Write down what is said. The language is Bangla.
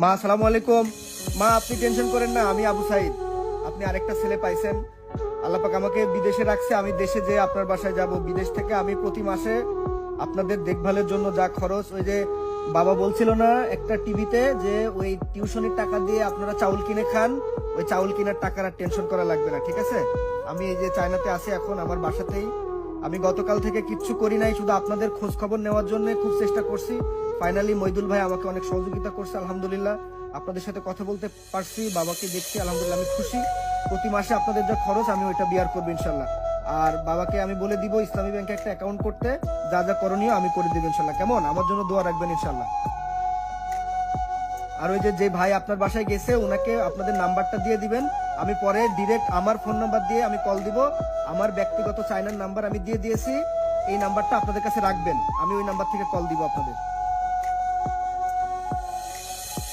মা আসসালামু আলাইকুম। মা আপনি টেনশন করেন না, আমি আবু সাইদ। আপনি আরেকটা ছেলে পাইছেন। আল্লাহ পাক আমাকে বিদেশে রাখছে, আমি দেশে যে আপনার বাসায় যাব। বিদেশ থেকে আমি প্রতি মাসে আপনাদের দেখভালের জন্য যা খরচ, ওই যে বাবা বলছিল না একটা টিভিতে যে ওই টিউশনের টাকা দিয়ে আপনারা চাউল কিনে খান, ওই চাউল কেনার টাকার আর টেনশন করা লাগবে না, ঠিক আছে? আমি এই যে চায়নাতে আছি এখন আমার বাসাতেই। আমি গতকাল থেকে কিচ্ছু করি নাই, শুধু আপনাদের খোঁজ খবর নেওয়ার জন্য খুব চেষ্টা করছি। ফাইনালি মইদুল ভাই আমাকে অনেক সহযোগিতা করছে, আলহামদুলিল্লাহ। আপনাদের সাথে কথা বলতে পারছি, বাবাকে দেখছি, আলহামদুলিল্লাহ আমি খুশি। প্রতি মাসে আপনাদের যা খরচ আমি ওইটা বিয়ার করবো ইনশাল্লাহ। আর বাবাকে আমি বলে দিব ইসলামী ব্যাংকে একটা অ্যাকাউন্ট করতে, যা যা করণীয় আমি করে দেবো ইনশাল্লাহ। কেমন? আমার জন্য দোয়া রাখবেন ইনশাল্লাহ। আর ওই যে ভাই আপনার বাসায় গেছে ওনাকে আপনাদের নাম্বারটা দিয়ে দিবেন, আমি পরে ডিরেক্ট আমার ফোন নাম্বার দিয়ে আমি কল দিব। আমার ব্যক্তিগত চাইনার নাম্বার আমি দিয়ে দিয়েছি, এই নাম্বারটা আপনাদের কাছে রাখবেন, আমি ওই নাম্বার থেকে কল দিব আপনাদের।